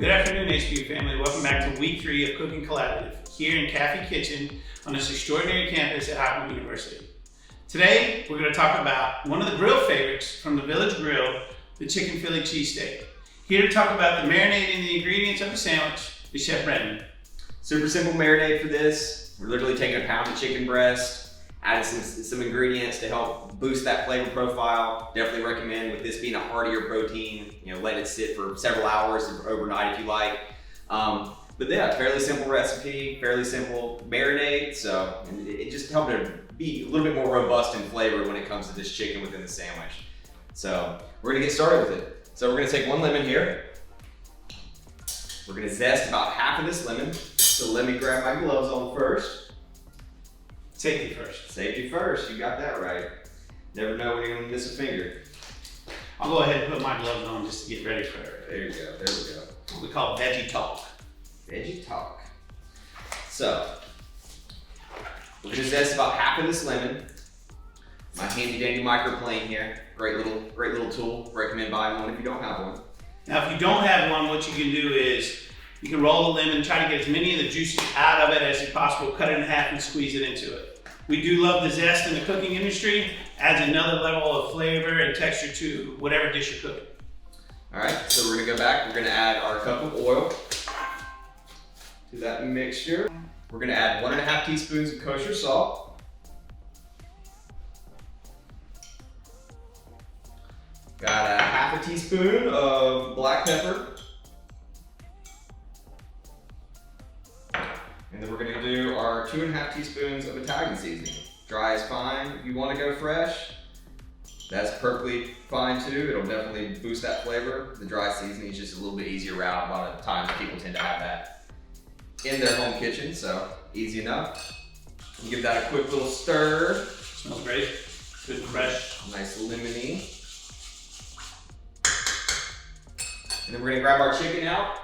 Good afternoon, HPU family. Welcome back to week 3 of Cooking Collaborative here in Cafe Kitchen on this extraordinary campus at HPU University. Today, we're going to talk about one of the grill favorites from the Village Grill, the chicken Philly cheesesteak. Here to talk about the marinade and the ingredients of the sandwich is Chef Brendan. Super simple marinade for this. We're literally taking a pound of chicken breast, adding some ingredients to help boost that flavor profile. Definitely recommend, with this being a heartier protein, let it sit for several hours or overnight if you like. But yeah, fairly simple recipe, fairly simple marinade. So it just helped to be a little bit more robust in flavor when it comes to this chicken within the sandwich. So we're gonna get started with it. So we're gonna take 1 lemon here. We're gonna zest about half of this lemon. So let me grab my gloves on first. Safety first. Safety first, you got that right. Never know when you're gonna miss a finger. I'll go ahead and put my gloves on just to get ready for it. There you go, there we go. What we call veggie talk. Veggie talk. So, we're gonna zest about half of this lemon. My handy dandy microplane here. Great little tool. Recommend buying one if you don't have one. Now, if you don't have one, what you can do is you can roll the lemon, try to get as many of the juices out of it as possible, cut it in half and squeeze it into it. We do love the zest in the cooking industry. Adds another level of flavor and texture to whatever dish you're cooking. All right, so we're gonna go back. We're gonna add our cup of oil to that mixture. We're gonna add 1.5 teaspoons of kosher salt. Got a 1/2 teaspoon of black pepper. And then we're gonna do our 2.5 teaspoons of Italian seasoning. Dry is fine. If you wanna go fresh, that's perfectly fine too. It'll definitely boost that flavor. The dry seasoning is just a little bit easier route. A lot of times people tend to have that in their home kitchen, so easy enough. You give that a quick little stir. Smells great. Good and fresh. Nice lemony. And then we're gonna grab our chicken out.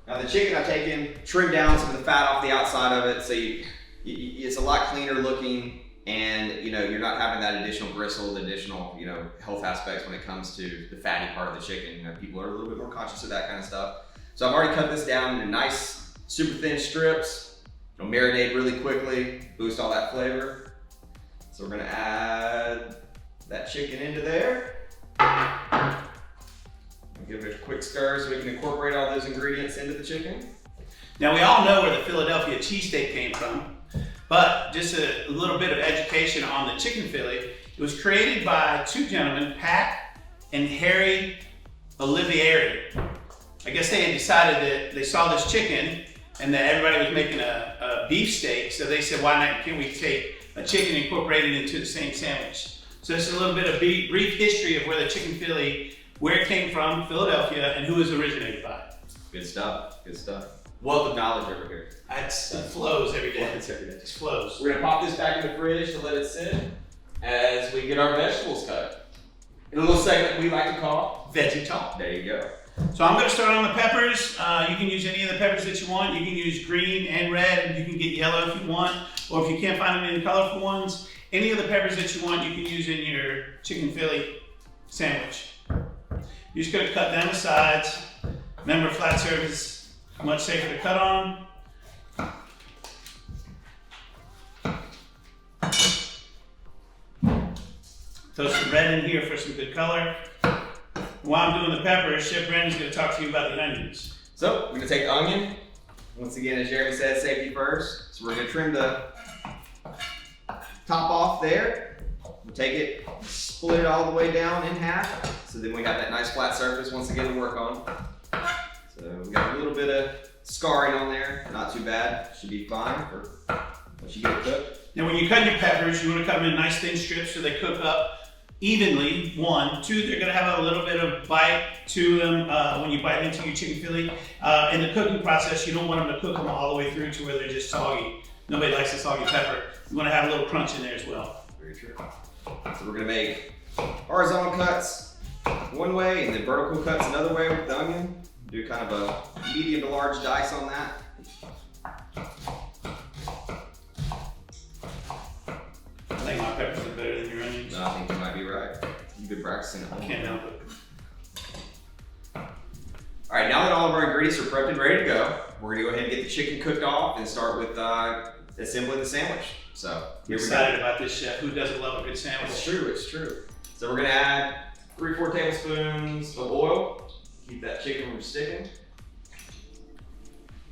Now the chicken I've taken, trimmed down some of the fat off the outside of it, so it's a lot cleaner looking, and you're not having that additional gristle, the additional health aspects when it comes to the fatty part of the chicken. People are a little bit more conscious of that kind of stuff. So I've already cut this down into nice, super thin strips. It'll marinate really quickly, boost all that flavor. So we're gonna add that chicken into there. Give it a quick stir so we can incorporate all those ingredients into the chicken. Now we all know where the Philadelphia cheesesteak came from, but just a little bit of education on the chicken Philly. It was created by 2 gentlemen, Pat and Harry Olivieri. I guess they had decided that they saw this chicken and that everybody was making a beef steak, so they said, why not, can we take a chicken and incorporate it into the same sandwich? So this is a little bit of brief history of where the chicken Philly, where it came from, Philadelphia, and who it was originated by. Good stuff, good stuff. Wealth of knowledge over here. It flows every day. Flows every day. It just flows. We're gonna pop this back in the fridge to let it sit as we get our vegetables cut. In a little segment we like to call Veggie Talk. There you go. So I'm gonna start on the peppers. You can use any of the peppers that you want. You can use green and red, and you can get yellow if you want, or if you can't find them in the colorful ones, any of the peppers that you want, you can use in your chicken Philly sandwich. You're just gonna cut down the sides. Remember, flat surface is much safer to cut on. Throw some red in here for some good color. While I'm doing the peppers, Chef Brendan's gonna talk to you about the onions. So we're gonna take the onion. Once again, as Jeremy said, safety first. So we're gonna trim the top off there. We'll take it, split it all the way down in half. So then we got that nice flat surface once again to work on. So we got a little bit of scarring on there. Not too bad. Should be fine for once you get it cooked. Now when you cut your peppers, you want to cut them in nice thin strips so they cook up evenly. 1, 2, they're going to have a little bit of bite to them when you bite into your chicken Philly. In the cooking process, you don't want them to cook them all the way through to where they're just soggy. Nobody likes a soggy pepper. You want to have a little crunch in there as well. Very true. So we're gonna make horizontal cuts one way and then vertical cuts another way with the onion. Do kind of a medium to large dice on that. I think my peppers are better than your onions. No, I think you might be right. You've been practicing at home. Can't help it. right, now that all of our ingredients are prepped and ready to go, we're gonna go ahead and get the chicken cooked off and start with assembling the sandwich. So I'm excited about this, chef. Who doesn't love a good sandwich? It's true, it's true. So we're gonna add 3-4 tablespoons of oil. Keep that chicken from sticking.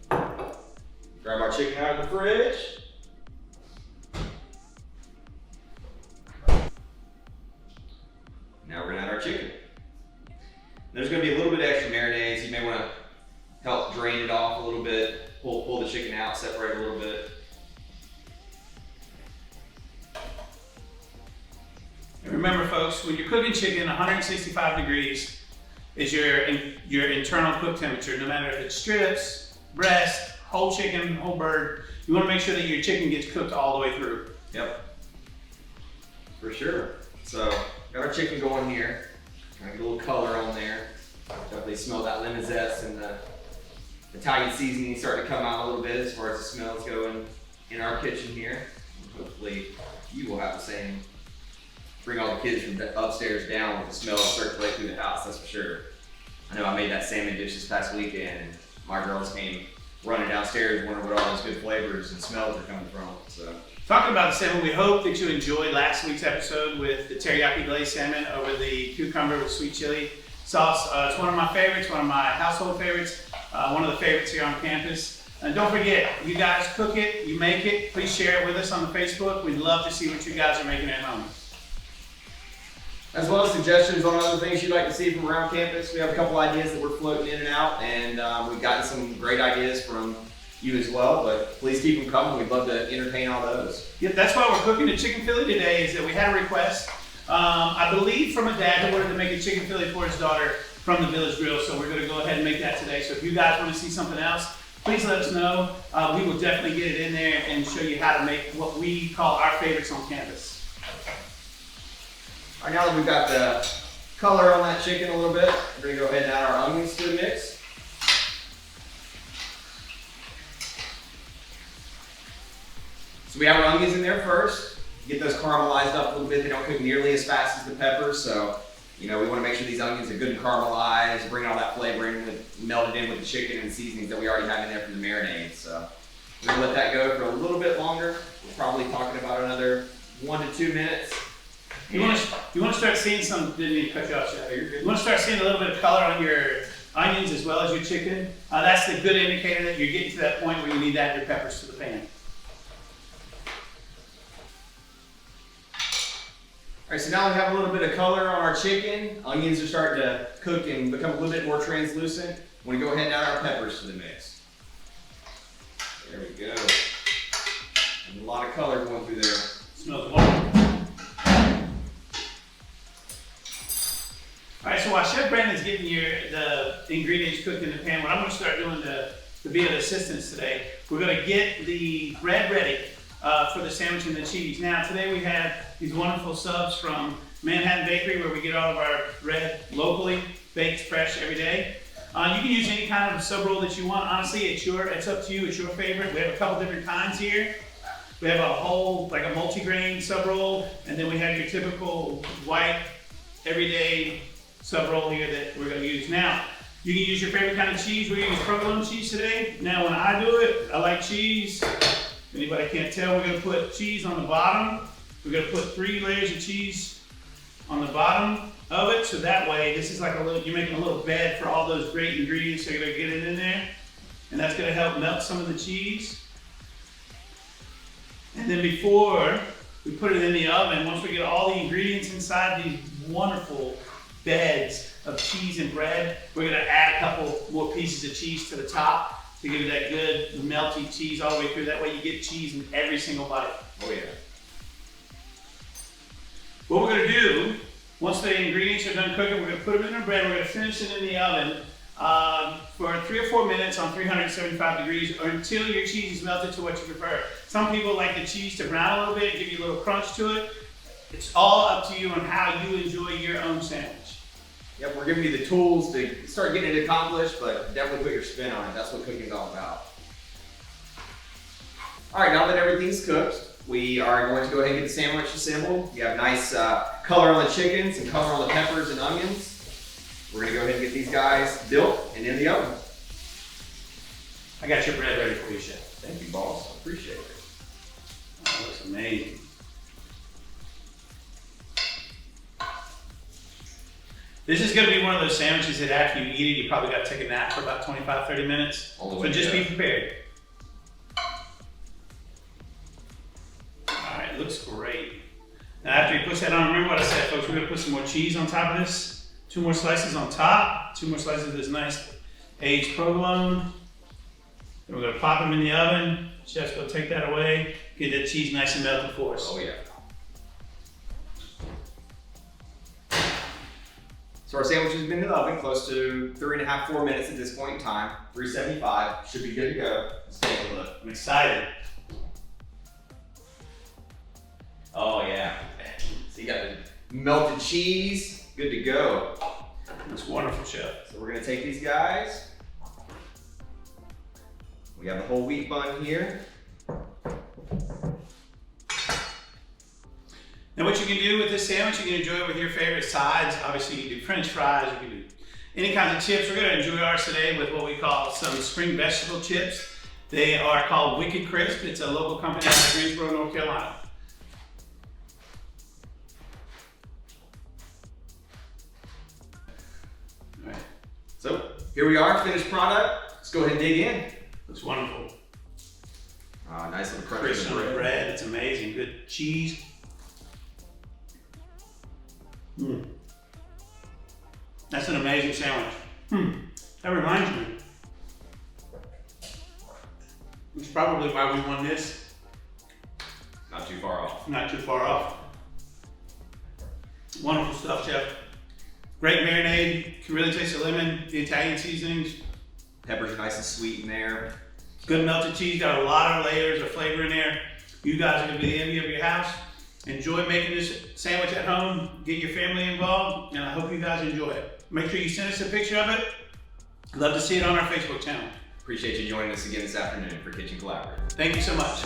Grab our chicken out of the fridge. Now we're gonna add our chicken. There's gonna be a little bit of extra marinades. You may wanna help drain it off a little bit, pull the chicken out, separate a little bit. And remember folks, when you're cooking chicken, 165 degrees is your internal cook temperature, no matter if it's strips, breast, whole chicken, whole bird. You wanna make sure that your chicken gets cooked all the way through. Yep, for sure. So, got our chicken going here. Trying to get a little color on there. Definitely smell that lemon zest and the Italian seasoning starting to come out a little bit as far as the smells go in our kitchen here. Hopefully you will have the same. Bring all the kids from upstairs down with the smell circulate through the house, that's for sure. I know I made that salmon dish this past weekend and my girls came running downstairs wondering where all those good flavors and smells are coming from. So. Talking about the salmon, we hope that you enjoyed last week's episode with the teriyaki glazed salmon over the cucumber with sweet chili sauce. It's one of my favorites, one of my household favorites, one of the favorites here on campus. And don't forget, you guys cook it, you make it, please share it with us on the Facebook. We'd love to see what you guys are making at home. As well as suggestions on other things you'd like to see from around campus. We have a couple ideas that we're floating in and out, and we've gotten some great ideas from you as well, but please keep them coming. We'd love to entertain all those. Yeah, that's why we're cooking the chicken Philly today, is that we had a request, I believe from a dad who wanted to make a chicken Philly for his daughter from the Village Grill, so we're gonna go ahead and make that today. So if you guys wanna see something else, please let us know. We will definitely get it in there and show you how to make what we call our favorites on campus. All right, now that we've got the color on that chicken a little bit, we're gonna go ahead and add our onions to the mix. So we have our onions in there first. Get those caramelized up a little bit. They don't cook nearly as fast as the peppers, so we want to make sure these onions are good and caramelized, bring all that flavor in, melted in with the chicken and seasonings that we already have in there from the marinade. So we're gonna let that go for a little bit longer. We're probably talking about another 1 to 2 minutes. You want to start seeing some, didn't mean to cut you off, Chef. You want to start seeing a little bit of color on your onions as well as your chicken. That's the good indicator that you're getting to that point where you need to add your peppers to the pan. All right, so now we have a little bit of color on our chicken. Onions are starting to cook and become a little bit more translucent. We're gonna go ahead and add our peppers to the mix. There we go. And a lot of color going through there. Smells wonderful. All right, so while Chef Brandon's getting the ingredients cooked in the pan, what I'm going to start doing to be of assistance today, we're going to get the bread ready for the sandwich and the cheese. Now, today we have these wonderful subs from Manhattan Bakery, where we get all of our bread locally, baked fresh every day. You can use any kind of sub roll that you want. Honestly, it's up to you. It's your favorite. We have a couple different kinds here. We have a whole, like a multi-grain sub roll, and then we have your typical white, everyday sub roll here that we're going to use. Now, you can use your favorite kind of cheese. We're going to use provolone cheese today. Now, when I do it, I like cheese. If anybody can't tell, we're going to put cheese on the bottom. We're going to put 3 layers of cheese on the bottom of it, so that way, this is like you're making a little bed for all those great ingredients. So you're going to get it in there, and that's going to help melt some of the cheese. And then before we put it in the oven, once we get all the ingredients inside these wonderful beds of cheese and bread, we're going to add a couple more pieces of cheese to the top to give it that good melty cheese all the way through. That way you get cheese in every single bite. Oh yeah. What we're going to do, once the ingredients are done cooking, we're going to put them in the bread. We're going to finish it in the oven for 3 or 4 minutes on 375 degrees, or until your cheese is melted to what you prefer. Some people like the cheese to brown a little bit, give you a little crunch to it. It's all up to you on how you enjoy your own sandwich. Yep, we're giving you the tools to start getting it accomplished, but definitely put your spin on it. That's what cooking's all about. All right, now that everything's cooked, we are going to go ahead and get the sandwich assembled. You have nice color on the chicken, some color on the peppers and onions. We're gonna go ahead and get these guys built and in the oven. I got your bread ready for you, Chef. Thank you, boss. I appreciate it. Oh, that's amazing. This is going to be one of those sandwiches that after you eat it, you probably got to take a nap for about 25, 30 minutes. All the So way just to be go. prepared. All right, looks great. Now after you push that on, remember what I said, folks, we're going to put some more cheese on top of this. 2 more slices on top. 2 more slices of this nice aged provolone. Then we're going to pop them in the oven. Chef's going to take that away. Get that cheese nice and melted for us. Oh yeah. So our sandwich has been in the oven close to 3.5, 4 minutes at this point in time. 375, should be good to go. Let's take a look. I'm excited. Oh yeah. So you got the melted cheese, good to go. It's wonderful, Chef. So we're gonna take these guys. We have the whole wheat bun here. Now what you can do with this sandwich, you can enjoy it with your favorite sides. Obviously you can do French fries, you can do any kinds of chips. We're gonna enjoy ours today with what we call some spring vegetable chips. They are called Wicked Crisp. It's a local company out of Greensboro, North Carolina. All right, So here we are, finished product. Let's go ahead and dig in. looks wonderful. Nice little crunch Crisp of on the bread. bread, it's amazing. Good cheese. That's an amazing sandwich. That reminds me. It's probably why we won this. Not too far off. Not too far off. Wonderful stuff, Chef. Great marinade. Can really taste the lemon, the Italian seasonings. Peppers are nice and sweet in there. Good melted cheese. Got a lot of layers of flavor in there. You guys are gonna be the envy of your house. Enjoy making this sandwich at home. Get your family involved, and I hope you guys enjoy it. Make sure you send us a picture of it. I'd love to see it on our Facebook channel. Appreciate you joining us again this afternoon for Kitchen Collaborative. Thank you so much.